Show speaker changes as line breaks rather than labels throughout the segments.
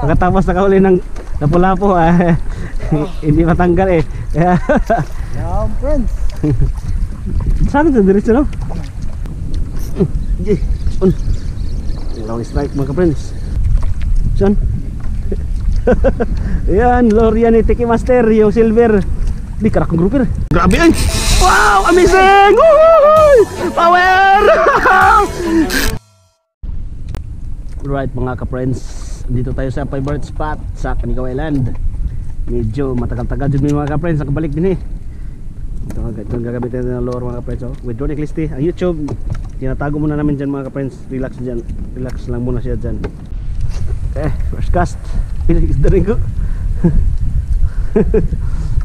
Pagkatapos nakahuli ng lapu-lapu hindi matanggal eh. Kaya
Yan, friends.
saan sa diretso no? Long strike mga ka-friends. Saan? Ayan, Lorian ni Tiki Master, yung silver. Di karak ng grouper. Grabe ay! Wow! Amazing! Woohoo! Power! Alright mga ka-friends, dito tayo sa favorite spot sa Canigao Island. Medyo matagal-tagal din mga ka-friends, nakabalik din eh. Ito ang gagamitin ng lure mga ka-friends with Ronnie Clisti, ang YouTube. Tinatago muna namin dyan mga ka-friends. Relax dyan, relax lang muna siya dyan. Okay, first cast. Isda rin ko.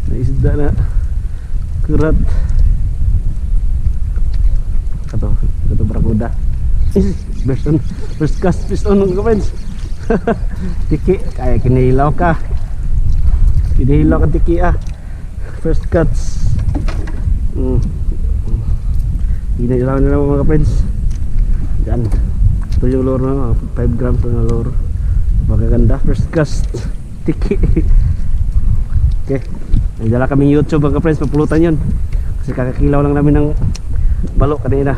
Naisda na kurat. Kato barakuda. First cast piston mga ka-friends. Tiki, kaya kinihilaw ka. Kinihilaw ka tiki First cuts. Kinihilaw nila mga ka-friends. Yan. Ito yung lure na 5 grams na lure. Magaganda. First cast tiki. Okay. Nandiyan kaming YouTube mga ka-friends. Papulutan yun. Kasi kakakilaw lang namin ng balo kanina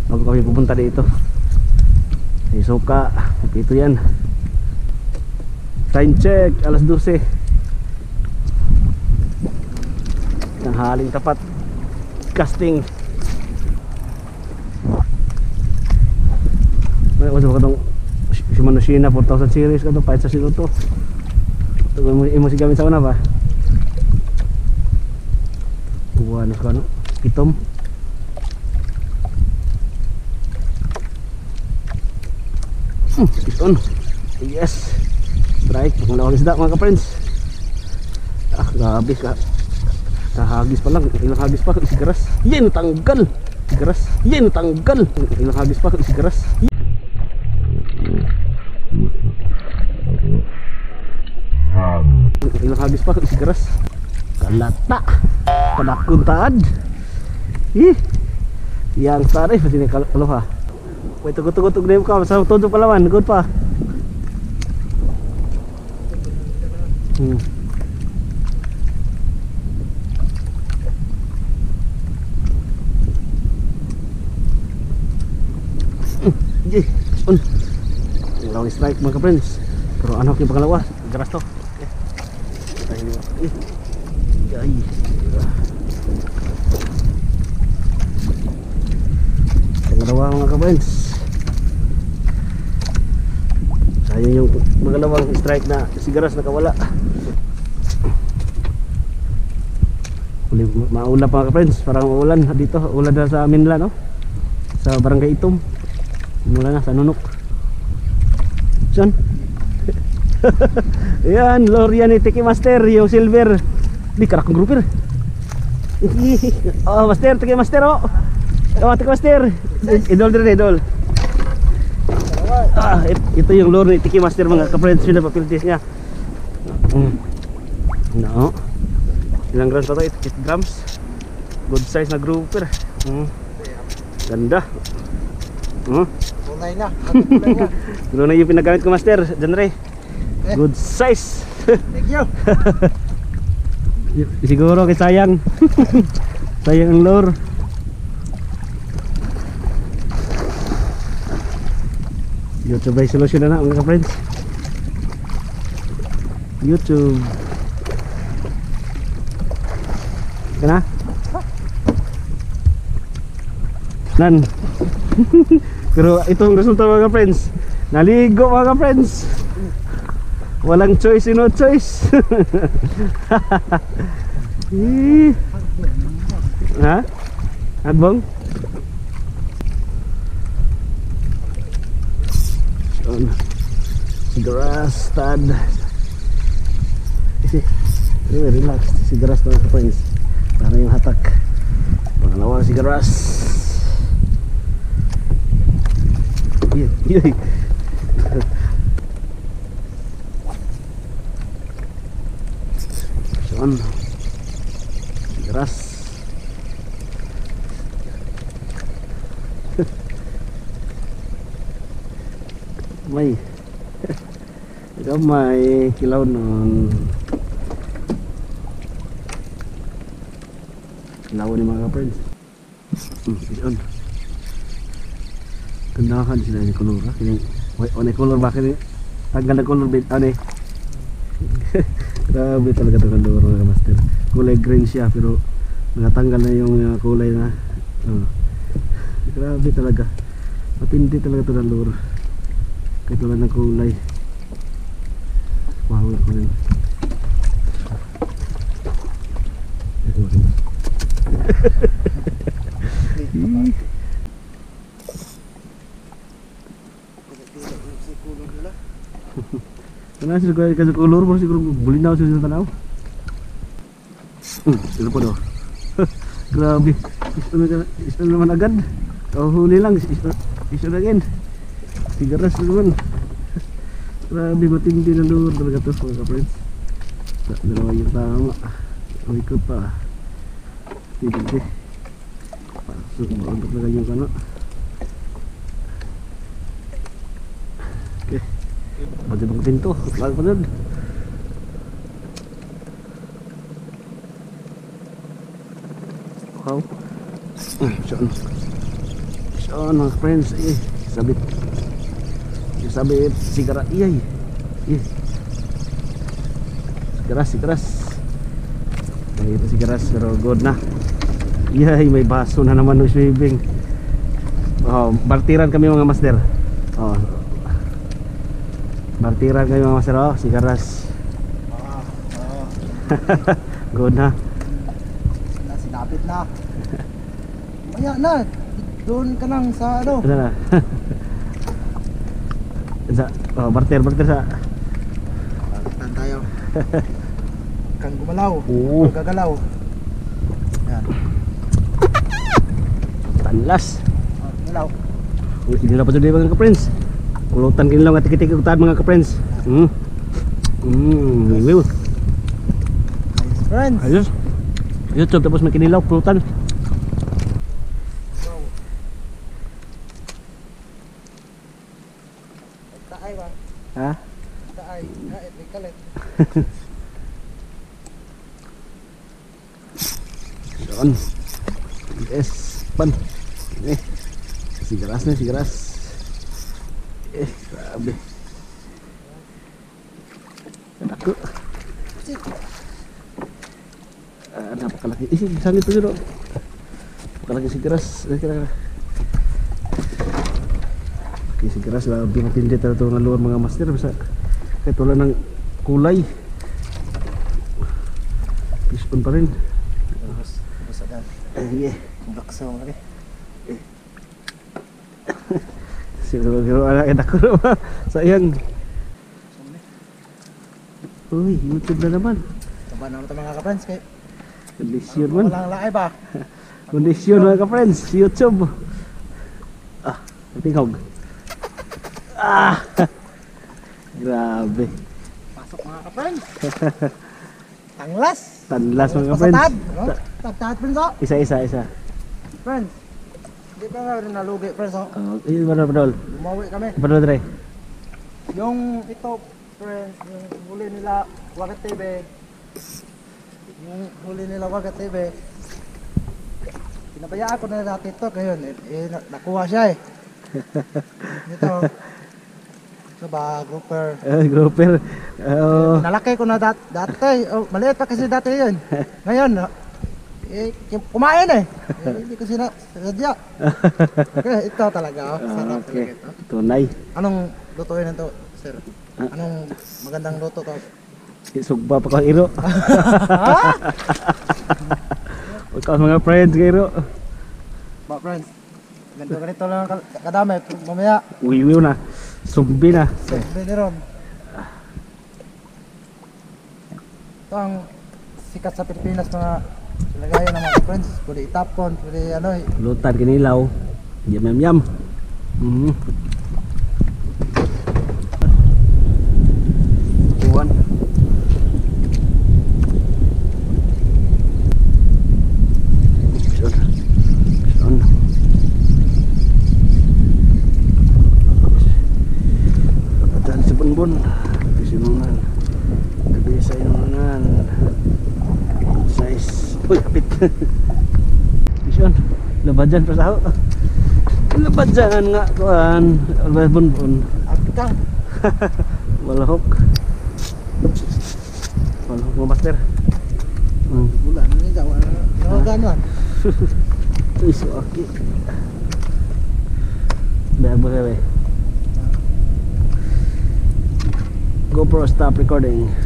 bago kami pupunta dito. Suka, ito yan. Time check, alas 12. Tanghaling tapat. Casting. May uso ka itong Shimano Shina 4000 series ka ito, pahit sa silo to. Ito mo si gamit sa una ba? Buwanos ka no? Itom. Piston. Yes. Strike. Pangalawang isda mga ka-friends. Grabe ka. Kahagis pa lang. Ilang hagis pa. Sigaras. Yan tanggal. Sigaras. Yan tanggal. Ilang hagis pa. Sigaras. Ilang hagis pa. Sigaras. Kalata. Panakuntaad. Yang tarik. Pasti ni kaluha. Wait, tugod-tugod na yung ka. Masarap todo palawan. Good pa. Long strike mga ka-friends. Pero ano yung pangalawa? Garas to. Pangalawa mga ka-friends. Sayang yung magalawang strike na sigaras nakawala. Maula pa mga ka-friends. Parang ulan dito. Ulan na sa amin nila no? Sa barangay Itom. Mula na sa Nunok. Saan? Ayan, Lorian ni Tiki Master, yung silver. Di karak ng grouper. Oh, Master, Tiki Master oh. Oh, Tiki Master. Idol din, idol. Ito yung lure ni Tiki Master mga ka-friends. Pinapapilitis niya. No. Ilang grams pa ito? 8 grams. Good size na grouper. Ganda.
Tunay na.
Tunay yung pinagamit ko Master. Genre. Good size.
Thank you.
Siguro kay sayang. Sayang ang lure. YouTube ay solusyon na mga ka-friends. YouTube. Kana? Nan. Pero itong resulta mga ka-friends. Naligo mga ka-friends. Walang choice, no choice. Ha? Adbong? Sigaras, tad. Relax, sigaras mga ka-friends. Para yung hatak. Pangalawang sigaras. Yay. Son. Sigaras. May Gamay kilaw nun. Kilaw ni mga friends. Iyon. Gandahan sila ni color ha. Kini on color ba kini? Tanggal na color bit ano eh. Grabe talaga to color mga master. Kulay green siya pero natanggal na yung kulay na. Grabe talaga. Matindi talaga to ng lure. Kahit wala ng kulay. Mahal ko rin. Karena sila kasi kulor mo siguro bulinaw sila sa tanaw. Sila po daw. Grabe. Isto naman agad. Huli lang. Isto na again. Sigaras naman. Grabe matindi na lure talaga to mga ka-friends. Dalawa yung tama. Uy ko pa. Hindi. Pasok ba untuk na yung kano. Okay. Pwede bang pinto? Lahat pa nun. Wow. Saan mga friends. Sabit. Sabit sigara. Iyay. Sigaras. Ito sigaras pero good na. Iyay, may baso na naman ng swimming. Bartiran kami mga master. Bartiran kami mga master. Sigaras. Good na.
Sinapit na. Maya na. Doon ka lang sa ano.
Ano na? Barter sa.
Pagkitan tayo. Kang gumalaw.
Oo.
Gagalaw. Yan.
Tanlas.
Galaw.
Hindi na pa dito mga ka-friends. Kulutan kinilaw nga tikitik ikutan mga ka-friends. Wiwiw.
Nice friends.
Ayos. YouTube tapos may kinilaw kulutan.
Taay ba?
Ha?
Taay. Kahit may kalit.
Doon. Yes. Pan. Sigaras. Grabe. Ako. Napakalaki. Sangit pa dito. Napakalaki sigaras. Sigaras lah pinatindi talaga ito ng luar mga master. Basta kahit wala ng kulay. Pispon pa rin.
Basta dan.
Yeah.
Baksaw lagi.
Siguro anak ko naman. Sayang. Uy, YouTube na naman.
Taba naman ito mga ka-friends.
Kondisyon man.
Walang laay ba?
Kondisyon mga ka-friends. YouTube. Tingog. Grabe.
Pasok mga ka-friends. Tanglas.
Tanlas mga ka-friends.
Tatad friends oh.
Isa.
Friends. Hindi pa nga rin nalugi friends oh.
Padol.
Bumawi kami.
Padol dre.
Yung ito friends, yung huli nila Wagat TV. Yung huli nila Wagat TV. Pinabayaan ko na natin ito ngayon. Nakuha siya eh. Ito. Ito ba, grouper.
Grouper.
Nalaki ko na dati. Maliit pa kasi dati yun. Ngayon, kumain eh. Hindi ko sinadya. Okay, ito talaga. Sarap talaga ito.
Tunay.
Anong lutuin nito, sir? Anong magandang luto to?
Sugba pa ka iro. Pagka mga friends ka iro.
Ba friends, ganito lang kadami. Mamaya,
Wiwiw na. Sumbi na.
sabi ni Ron. Ito ang sikat sa Pilipinas na lagayan ng mga friends. Pwede itapon, pwede ano.
Lutan kinilaw. Yam. Iwan. sa bunbun. Pisinungan. Gabi sa inungan. Size. Uy, kapit. Pisyon. Labadyan pa sa ako. Labadyan nga kuan. Albay bunbun.
Agkang.
Walahok. Walahok mo master.
Bulan ini daw ano ganon.
Isu aki. Bayag ba kayo? GoPro stop recording.